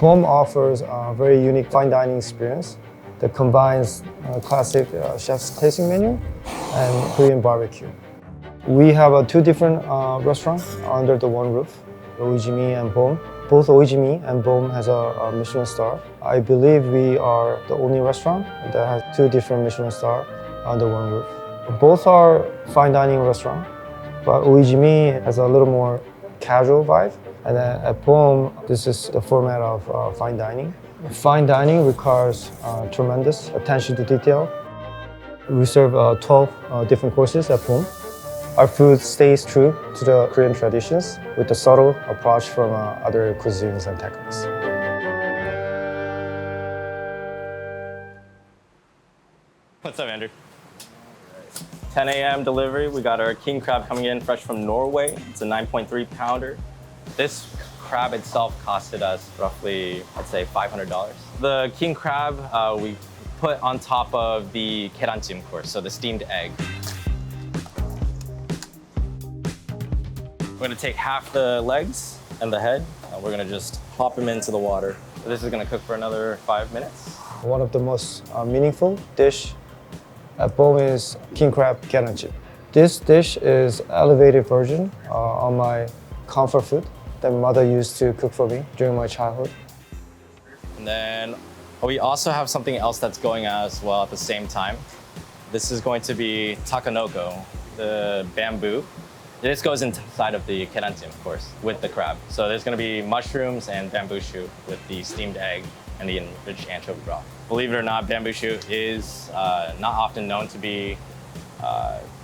Boom offers a very unique fine dining experience that combines classic chef's tasting menu and Korean barbecue. We have two different restaurants under the one roof, Oiji Mi and Boom. Both Oiji Mi and Boom has a Michelin star. I believe we are the only restaurant that has two different Michelin stars under one roof. Both are fine dining restaurants, but Oiji Mi has a little more casual vibe. And then at Boom, this is the format of fine dining. Fine dining requires tremendous attention to detail. We serve 12 different courses at Boom. Our food stays true to the Korean traditions with a subtle approach from other cuisines and techniques. What's up, Andrew? 10 a.m. delivery. We got our king crab coming in fresh from Norway. It's a 9.3 pounder. This crab itself costed us roughly, I'd say $500. The king crab we put on top of the gyeran-jjim course, so the steamed egg. We're gonna take half the legs and the head, and we're gonna just pop them into the water. So this is gonna cook for another 5 minutes. One of the most meaningful dish at Boom is king crab gyeran-jjim. This dish is an elevated version on my comfort food that my mother used to cook for me during my childhood. And then we also have something else that's going on as well at the same time. This is going to be takanoko, the bamboo. This goes inside of the gyeran-jjim, of course, with the crab. So there's gonna be mushrooms and bamboo shoot with the steamed egg and the enriched anchovy broth. Believe it or not, bamboo shoot is not often known to be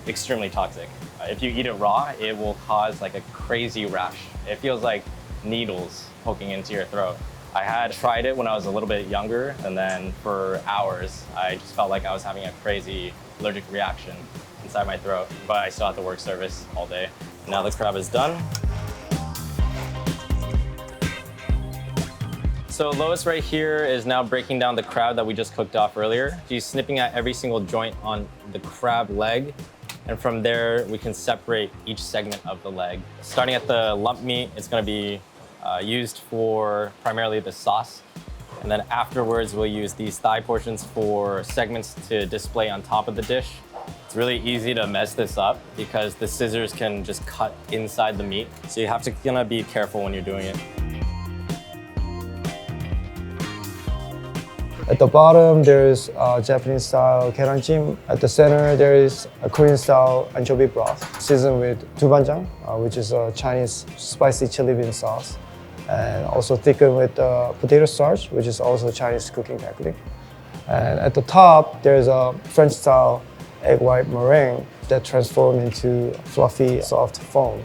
extremely toxic. If you eat it raw, it will cause like a crazy rash. It feels like needles poking into your throat. I had tried it when I was a little bit younger, and then for hours, I just felt like I was having a crazy allergic reaction inside my throat, but I still had to work service all day. Now the crab is done. So Lois right here is now breaking down the crab that we just cooked off earlier. She's snipping at every single joint on the crab leg. And from there, we can separate each segment of the leg. Starting at the lump meat, it's gonna be used for primarily the sauce. And then afterwards, we'll use these thigh portions for segments to display on top of the dish. It's really easy to mess this up because the scissors can just cut inside the meat. So you have to kind of be careful when you're doing it. At the bottom, there's Japanese-style gyeran-jjim. At the center, there is a Korean-style anchovy broth seasoned with doenjang, which is a Chinese spicy chili bean sauce, and also thickened with potato starch, which is also Chinese cooking technique. And at the top, there's a French-style egg white meringue that transforms into fluffy, soft foam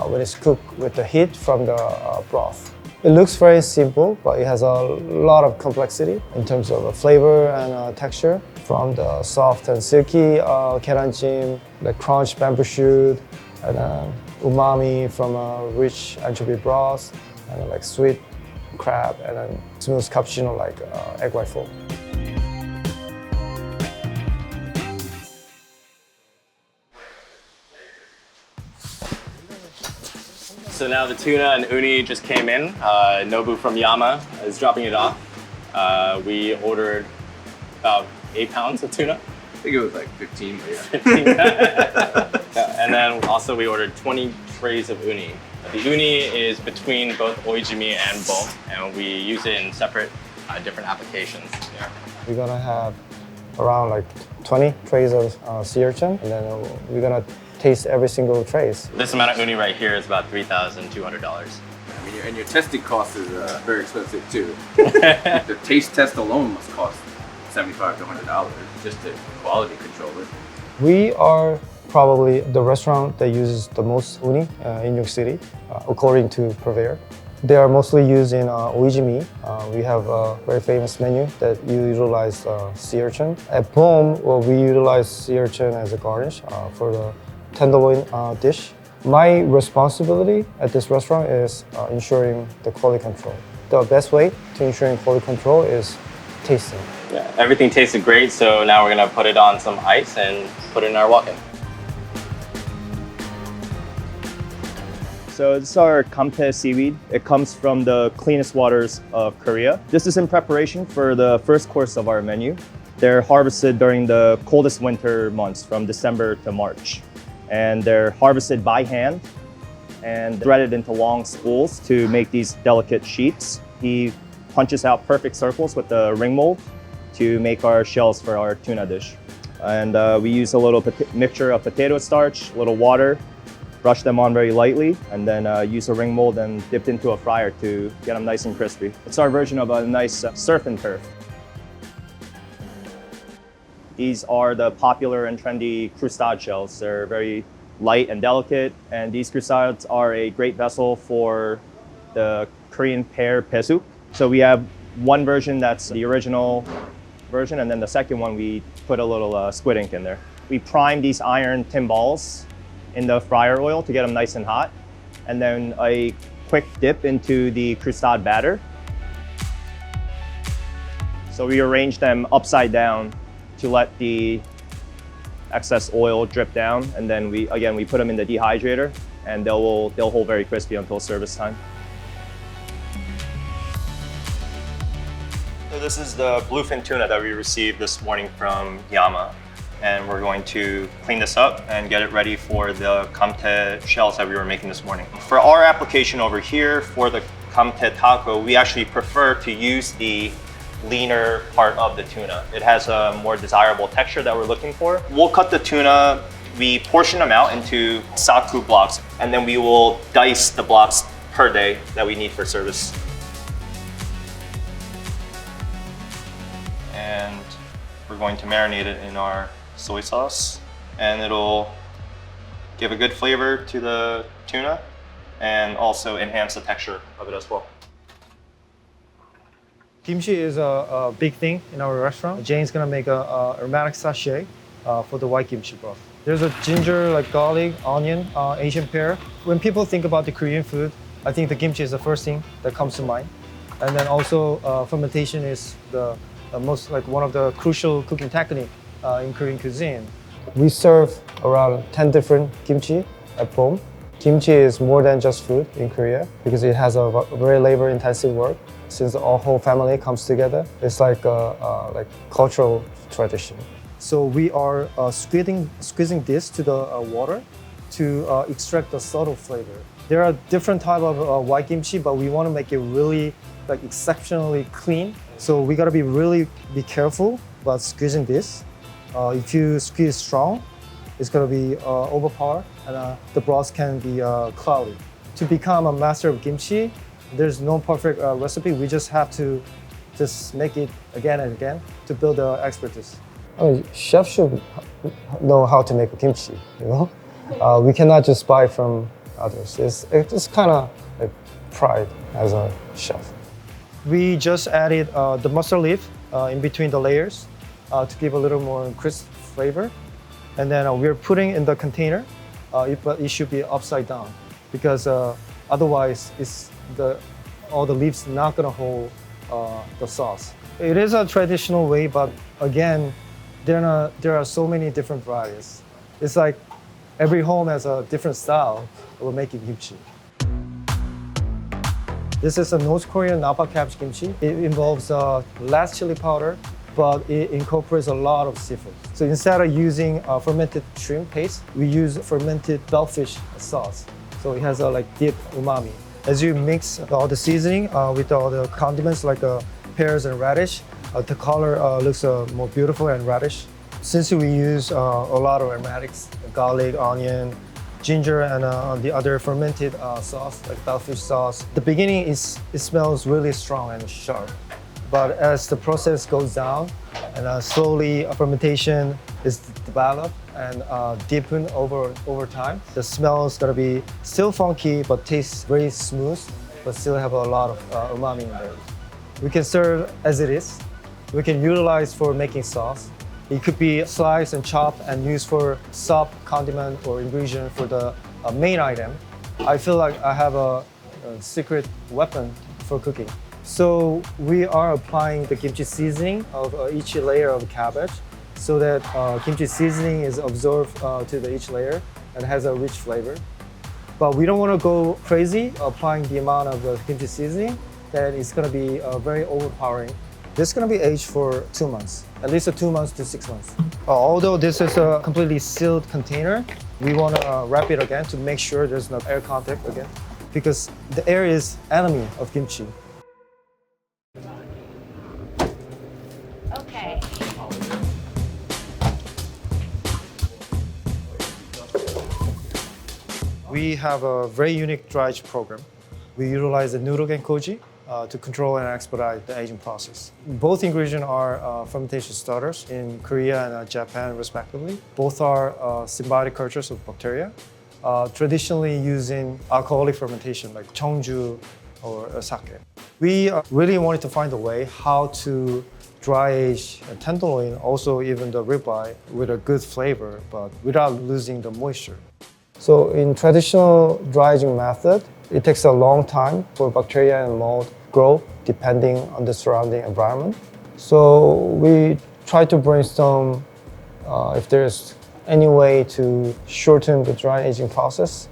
when it's cooked with the heat from the broth. It looks very simple, but it has a lot of complexity in terms of flavor and texture. From the soft and silky gyeran-jjim, the crunch bamboo shoot, and umami from a rich anchovy broth, and like sweet crab, and then smooth cappuccino like egg white foam. So now the tuna and uni just came in. Nobu from Yama is dropping it off. We ordered about 8 pounds of tuna. I think it was like 15, but yeah. 15. Yeah, and then also we ordered 20 trays of uni. The uni is between both Oiji Mi and Boom, and we use it in separate, different applications. Yeah. We're gonna have around like 20 trays of sea urchin, and then we're gonna taste every single trace. This amount of uni right here is about $3,200. I mean, and your testing cost is very expensive too. The taste test alone must cost $75 to $100 just to quality control it. We are probably the restaurant that uses the most uni in New York City, according to Purveyor. They are mostly used in Oiji Mi. We have a very famous menu that utilize sea urchin. At Boom, we utilize sea urchin as a garnish for the Tenderloin dish. My responsibility at this restaurant is ensuring the quality control. The best way to ensuring quality control is tasting. Yeah, everything tasted great, so now we're gonna put it on some ice and put it in our walk-in. So this is our Gamtae seaweed. It comes from the cleanest waters of Korea. This is in preparation for the first course of our menu. They're harvested during the coldest winter months from December to March. And they're harvested by hand and threaded into long spools to make these delicate sheets. He punches out perfect circles with the ring mold to make our shells for our tuna dish. And we use a little mixture of potato starch, a little water, brush them on very lightly, and then use a ring mold and dipped into a fryer to get them nice and crispy. It's our version of a nice surf and turf. These are the popular and trendy Croustade shells. They're very light and delicate, and these Croustades are a great vessel for the Korean pear pesuk. So we have one version that's the original version, and then the second one we put a little squid ink in there. We prime these iron tin balls in the fryer oil to get them nice and hot, and then a quick dip into the Croustade batter. So we arrange them upside down to let the excess oil drip down, and then we put them in the dehydrator, and they'll hold very crispy until service time. So this is the bluefin tuna that we received this morning from Yama. And we're going to clean this up and get it ready for the Gamtae shells that we were making this morning. For our application over here, for the Gamtae taco, we actually prefer to use the leaner part of the tuna. It has a more desirable texture that we're looking for. We'll cut the tuna, we portion them out into saku blocks, and then we will dice the blocks per day that we need for service. And we're going to marinate it in our soy sauce, and it'll give a good flavor to the tuna and also enhance the texture of it as well. Kimchi is a big thing in our restaurant. Jane's gonna make a aromatic sachet for the white kimchi broth. There's a ginger, like garlic, onion, Asian pear. When people think about the Korean food, I think the kimchi is the first thing that comes to mind. And then also fermentation is the most, like one of the crucial cooking technique in Korean cuisine. We serve around 10 different kimchi at home. Kimchi is more than just food in Korea because it has a very labor-intensive work. Since our whole family comes together, it's like a cultural tradition. So we are squeezing this to the water to extract the subtle flavor. There are different types of white kimchi, but we want to make it really exceptionally clean. So we gotta be careful about squeezing this. If you squeeze strong, it's gonna be overpowered, and the broth can be cloudy. To become a master of kimchi, there's no perfect recipe. We just have to make it again and again to build the expertise. I mean, chefs should know how to make a kimchi. We cannot just buy from others. It's kind of like pride as a chef. We just added the mustard leaf in between the layers to give a little more crisp flavor. And then we're putting in the container, but it should be upside down because otherwise all the leaves not gonna hold the sauce. It is a traditional way, but again, there are so many different varieties. It's like every home has a different style of making kimchi. This is a North Korean Napa cabbage kimchi. It involves less chili powder, but it incorporates a lot of seafood. So instead of using fermented shrimp paste, we use fermented bellfish sauce. So it has a deep umami. As you mix all the seasoning with all the condiments like pears and radish, the color looks more beautiful and radish. Since we use a lot of aromatics, garlic, onion, ginger, and the other fermented sauce, like bellfish sauce, the beginning it smells really strong and sharp. But as the process goes down and slowly fermentation is developed and deepened over time, the smell is gonna be still funky but tastes very smooth, but still have a lot of umami in there. We can serve as it is. We can utilize for making sauce. It could be sliced and chopped and used for sub, condiment, or ingredient for the main item. I feel like I have a secret weapon for cooking. So we are applying the kimchi seasoning of each layer of cabbage so that kimchi seasoning is absorbed to each layer and has a rich flavor. But we don't want to go crazy applying the amount of the kimchi seasoning, then it's going to be very overpowering. This is going to be aged for 2 months, at least 2 months to 6 months. Although this is a completely sealed container, we want to wrap it again to make sure there's no air contact again, because the air is enemy of kimchi. Okay. We have a very unique dry age program. We utilize the noodle and koji to control and expedite the aging process. Both ingredients are fermentation starters in Korea and Japan, respectively. Both are symbiotic cultures of bacteria, traditionally using alcoholic fermentation like cheongju or sake. We really wanted to find a way how to dry age a tenderloin, also even the ribeye, with a good flavor, but without losing the moisture. So in traditional dry aging method, it takes a long time for bacteria and mold grow depending on the surrounding environment. So we try to brainstorm if there's any way to shorten the dry aging process.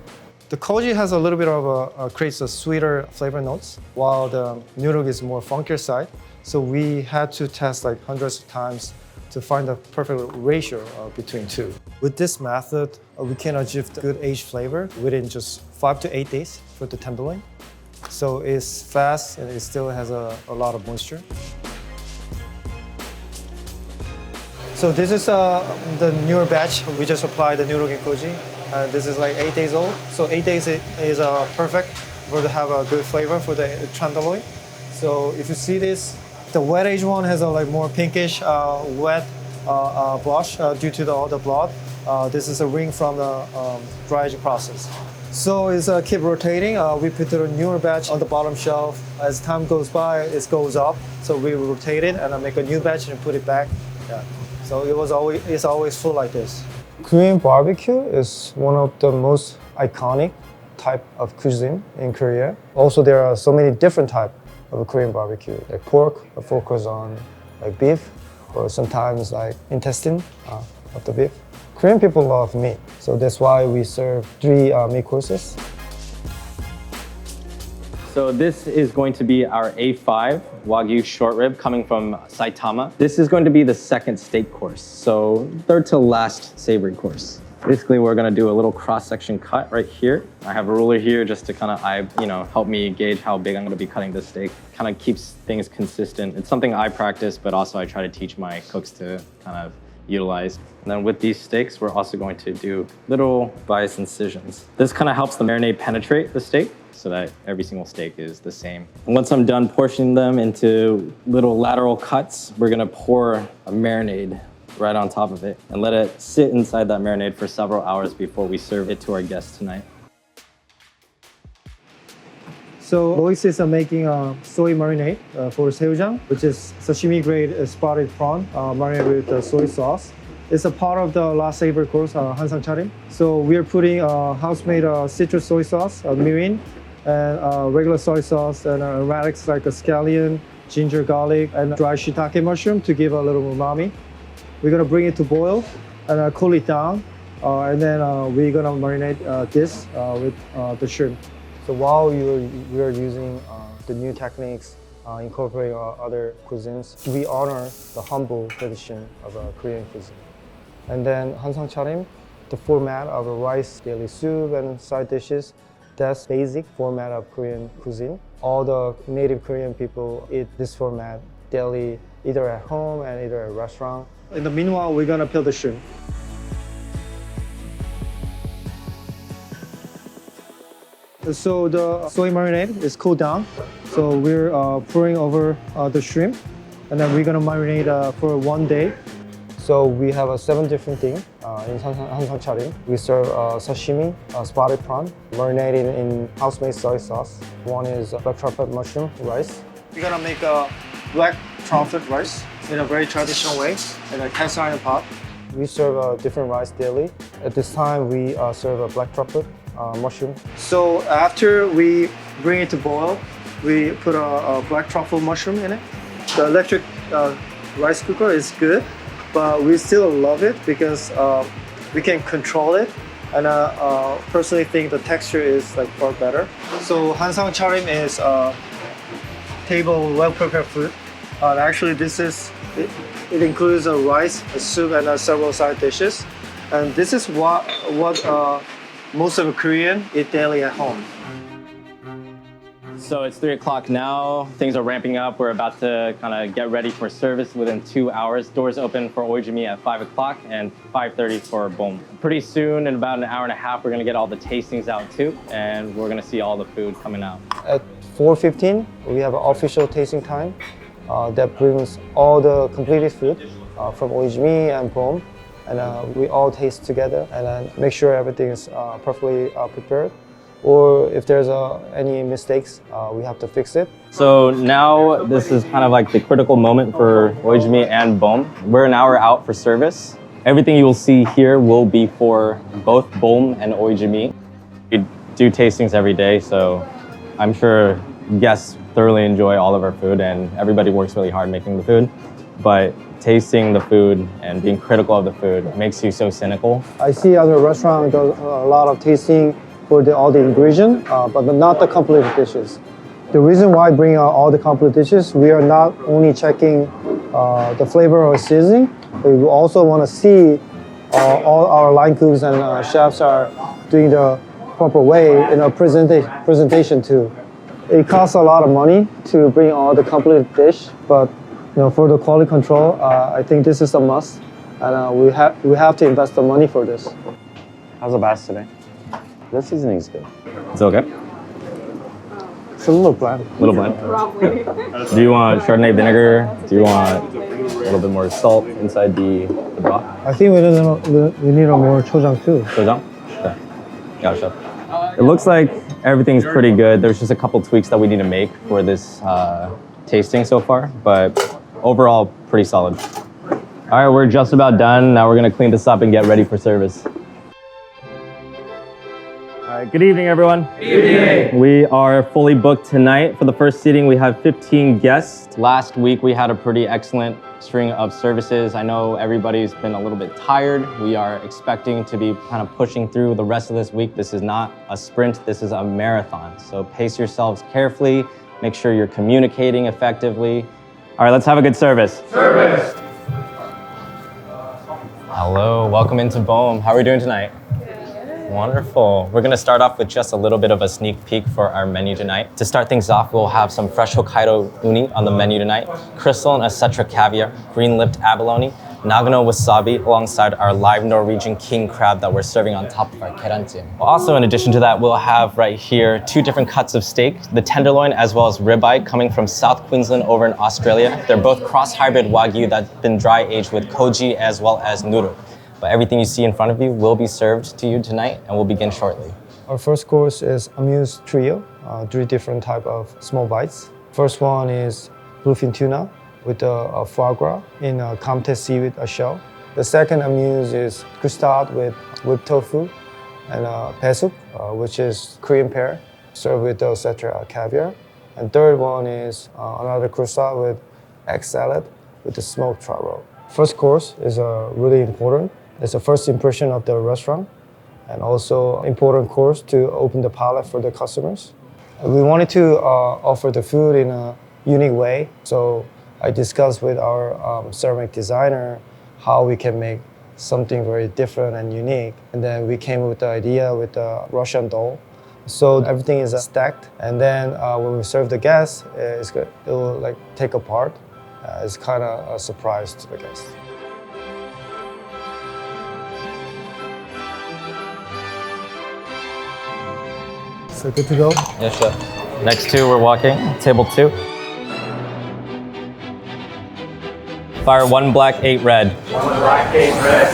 The koji has a little bit of creates a sweeter flavor notes, while the noodle is more funkier side. So we had to test like hundreds of times to find the perfect ratio between two. With this method, we can achieve the good aged flavor within just 5 to 8 days for the tenderloin. So it's fast and it still has a lot of moisture. So this is the newer batch. We just applied the noodle koji. This is like 8 days old. So 8 days is perfect for to have a good flavor for the tenderloin. So if you see this, the wet age one has a like more pinkish wet blush due to all the blood. This is a ring from the dry aging process. So it's keep rotating. We put the newer batch on the bottom shelf. As time goes by, it goes up. So we rotate it and make a new batch and put it back. Yeah. So it's always full like this. Korean barbecue is one of the most iconic type of cuisine in Korea. Also, there are so many different types of Korean barbecue, like pork, focus on like beef, or sometimes like intestine of the beef. Korean people love meat, so that's why we serve 3 meat courses. So this is going to be our A5 Wagyu short rib coming from Saitama. This is going to be the second steak course, so third to last savory course. Basically, we're gonna do a little cross-section cut right here. I have a ruler here just to kind of, help me gauge how big I'm gonna be cutting this steak. Kind of keeps things consistent. It's something I practice, but also I try to teach my cooks to kind of utilize. And then with these steaks, we're also going to do little bias incisions. This kind of helps the marinade penetrate the steak so that every single steak is the same. And once I'm done portioning them into little lateral cuts, we're gonna pour a marinade right on top of it and let it sit inside that marinade for several hours before we serve it to our guests tonight. So Lois is making a soy marinade for seojang, which is sashimi grade spotted prawn marinated with soy sauce. It's a part of the last savory course, Hansang Charim. So we are putting house-made citrus soy sauce, mirin, and regular soy sauce, and aromatics like a scallion, ginger, garlic, and dry shiitake mushroom to give a little umami. We're gonna bring it to boil and cool it down, and then we're gonna marinate this with the shrimp. So while we are using the new techniques, incorporating other cuisines, we honor the humble tradition of Korean cuisine. And then Hansang Charim, the format of a rice daily soup and side dishes, that's basic format of Korean cuisine. All the native Korean people eat this format daily, either at home and either at restaurant. In the meanwhile, we're gonna peel the shrimp. So the soy marinade is cooled down. So we're pouring over the shrimp, and then we're gonna marinate for 1 day. So we have 7 different things in Hansang Charim. We serve sashimi, spotted prawn, marinated in house-made soy sauce. One is black truffle mushroom rice. We're gonna make a black truffle rice in a very traditional way, in a cast iron pot. We serve different rice daily. At this time, we serve a black truffle mushroom. So after we bring it to boil, we put a black truffle mushroom in it. The electric rice cooker is good, but we still love it because we can control it and personally think the texture is like far better. So Hansang Charim is table well prepared food. Actually, it includes a rice, a soup, and several side dishes. And this is what most of the Korean eat daily at home. So it's 3 o'clock now. Things are ramping up. We're about to kind of get ready for service within 2 hours. Doors open for Oiji Mi at 5 o'clock and 5:30 for Boom. Pretty soon, in about an hour and a half, we're gonna get all the tastings out too, and we're gonna see all the food coming out. At 4:15, we have an official tasting time that brings all the completed food from Oiji Mi and Boom, and we all taste together and then make sure everything is perfectly prepared. Or if there's any mistakes, we have to fix it. So now this is kind of like the critical moment for Oiji Mi and Boom. We're an hour out for service. Everything you will see here will be for both Boom and Oiji Mi. We do tastings every day, so I'm sure guests thoroughly enjoy all of our food, and everybody works really hard making the food. But tasting the food and being critical of the food makes you so cynical. I see other restaurants do a lot of tasting for all the ingredients, but not the complete dishes. The reason why I bring out all the complete dishes, we are not only checking the flavor or seasoning, but we also want to see all our line cooks and chefs are doing the proper way in our presentation too. It costs a lot of money to bring all the complete dish, but for the quality control, I think this is a must, and we have to invest the money for this. How's the bass today? The seasoning is good. It's okay? It's a little bland. A little bland? Do you want Chardonnay vinegar? Do you want a little bit more salt inside the broth? I think we need a more chojang too. Chojang? Okay. Got it, chef. It looks like everything's pretty good. There's just a couple tweaks that we need to make for this tasting so far, but overall, pretty solid. All right, we're just about done. Now we're gonna clean this up and get ready for service. All right, good evening, everyone. Good evening. We are fully booked tonight. For the first seating, we have 15 guests. Last week, we had a pretty excellent string of services. I know everybody's been a little bit tired. We are expecting to be kind of pushing through the rest of this week. This is not a sprint, this is a marathon. So pace yourselves carefully, make sure you're communicating effectively. All right, let's have a good service. Service. Hello, welcome into Boom. How are we doing tonight? Wonderful. We're gonna start off with just a little bit of a sneak peek for our menu tonight. To start things off, we'll have some fresh Hokkaido uni on the menu tonight, crystal and etc. caviar, green-lipped abalone, Nagano wasabi, alongside our live Norwegian king crab that we're serving on top of our gyeran-jjim. Also, in addition to that, we'll have right here 2 different cuts of steak, the tenderloin as well as ribeye coming from South Queensland over in Australia. They're both cross-hybrid Wagyu that's been dry aged with koji as well as nuru. But everything you see in front of you will be served to you tonight, and we'll begin shortly. Our first course is Amuse Trio, 3 different type of small bites. First one is Bluefin tuna with a foie gras in a Gamtae seaweed shell. The second Amuse is Croustade with whipped tofu and pesuk, which is Korean pear, served with etc. caviar. And third one is another Croustade with egg salad with the smoked truffle. First course is really important. It's the first impression of the restaurant and also important course to open the palate for the customers. We wanted to offer the food in a unique way. So I discussed with our ceramic designer how we can make something very different and unique. And then we came with the idea with the Russian dough. So everything is stacked. And then when we serve the guests, it will like take apart. It's kind of a surprise to the guests. So good to go? Yes, chef. Next 2, we're walking. Table 2. Fire 1 black, 8 red. 1 black, 8 red.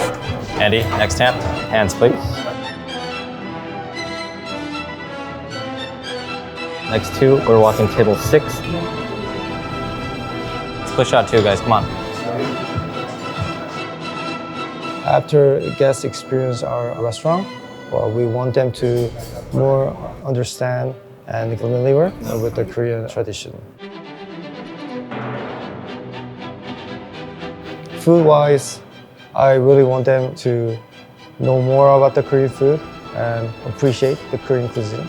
Andy, next hand. Hands, please. Next 2, we're walking table 6. Let's push out 2, guys. Come on. After guests experience our restaurant, well, we want them to more understand and familiar with the Korean tradition. Food-wise, I really want them to know more about the Korean food and appreciate the Korean cuisine.